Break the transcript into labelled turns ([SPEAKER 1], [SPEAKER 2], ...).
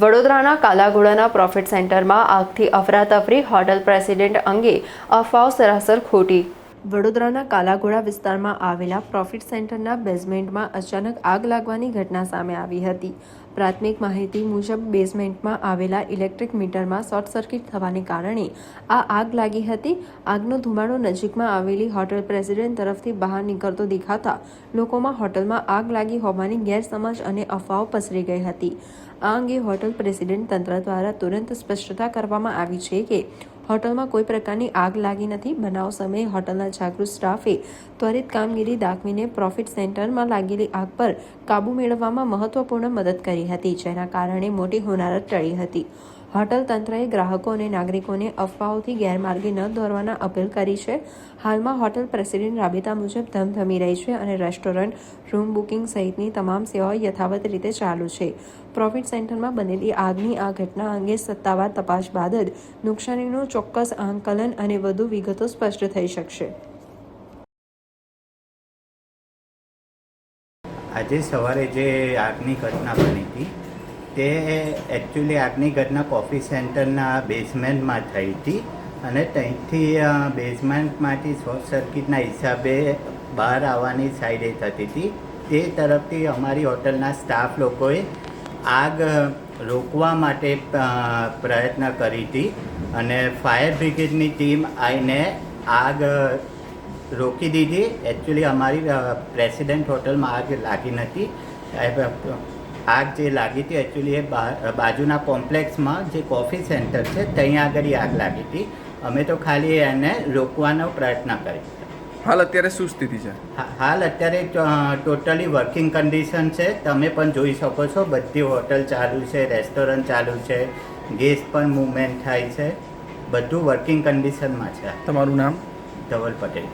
[SPEAKER 1] વડોદરાના કાલાઘોડાના પ્રોફિટ સેન્ટરમાં આગથી અફરાતફરી, hotel president અંગે અફવાઓ સરાસર ખોટી. વડોદરાના કાલાઘોડા વિસ્તારમાં આવેલા પ્રોફિટ સેન્ટરના બેઝમેન્ટમાં અચાનક આગ લાગવાની ઘટના સામે આવી હતી. પ્રાથમિક માહિતી મુજબ બેઝમેન્ટમાં આવેલા ઇલેક્ટ્રિક મીટરમાં શોર્ટ સર્કિટ થવાને કારણે આ આગ લાગી હતી. આગનો ધુમાડો નજીકમાં આવેલી હોટલ પ્રેસિડેન્ટ તરફથી બહાર નીકળતો દેખાતા લોકોમાં હોટલમાં આગ લાગી હોવાની ગેરસમજ અને અફવાઓ પસરી ગઈ હતી. આ અંગે હોટલ પ્રેસિડેન્ટ તંત્ર દ્વારા તુરંત સ્પષ્ટતા કરવામાં આવી છે કે હોટલમાં કોઈ પ્રકારની આગ લાગી નથી. બનાવ સમયે હોટલના જાગૃત સ્ટાફે ત્વરિત કામગીરી દાખવીને પ્રોફિટ સેન્ટરમાં લાગેલી આગ પર કાબૂ મેળવવામાં મહત્વપૂર્ણ મદદ કરી હતી, જેના કારણે મોટી હોનારત ટળી હતી. હોટલ તંત્રએ ગ્રાહકો અને નાગરિકોને અફવાઓથી ગેરમાર્ગે ન દોરવાના અપીલ કરી છે. હાલમાં હોટલ પ્રેસિડેન્ટ રાબેતા મુજબ ધમધમી રહી છે અને રેસ્ટોરન્ટ, રૂમ બુકિંગ સહિતની તમામ સેવાઓ યથાવત રીતે ચાલુ છે. પ્રોફિટ સેન્ટરમાં બનેલી આગની આ ઘટના અંગે સત્તાવાર તપાસ બાદ જ નુકસાનીનું ચોક્કસ આંકલન અને વધુ વિગતો સ્પષ્ટ થઈ શકશે.
[SPEAKER 2] આજે સવારે જે આગની ઘટના બની હતી તે એકચ્યુઅલી આગની ઘટના કોફી સેન્ટરના બેઝમેન્ટમાં થઈ હતી અને ત્યાંથી બેઝમેન્ટમાંથી શોર્ટ સર્કિટના હિસાબે બહાર આવવાની સાઈડે થતી હતી. તે તરફથી અમારી હોટલના સ્ટાફ લોકોએ આગ રોકવા માટે પ્રયત્ન કરી હતી અને ફાયર બ્રિગેડની ટીમ આવીને આગ રોકી દીધી. એકચ્યુઅલી અમારી પ્રેસિડેન્ટ હોટલમાં આગ લાગી નથી. આગ જે લાગી હતી એકચ્યુઅલી એ બાજુના કોમ્પ્લેક્સમાં જે કોફી સેન્ટર છે ત્યાં આગળ આગ લાગી હતી. અમે તો ખાલી એને રોકવાનો પ્રયત્ન કર્યો.
[SPEAKER 3] હાલ અત્યારે શું સ્થિતિ છે?
[SPEAKER 2] હાલ અત્યારે ટોટલી વર્કિંગ કન્ડિશન છે. તમે પણ જોઈ શકો છો, બધી હોટલ ચાલુ છે, રેસ્ટોરન્ટ ચાલુ છે, ગેસ પણ મૂવમેન્ટ થાય છે, બધું વર્કિંગ કન્ડિશનમાં છે.
[SPEAKER 3] તમારું નામ?
[SPEAKER 2] ધવલ પટેલ.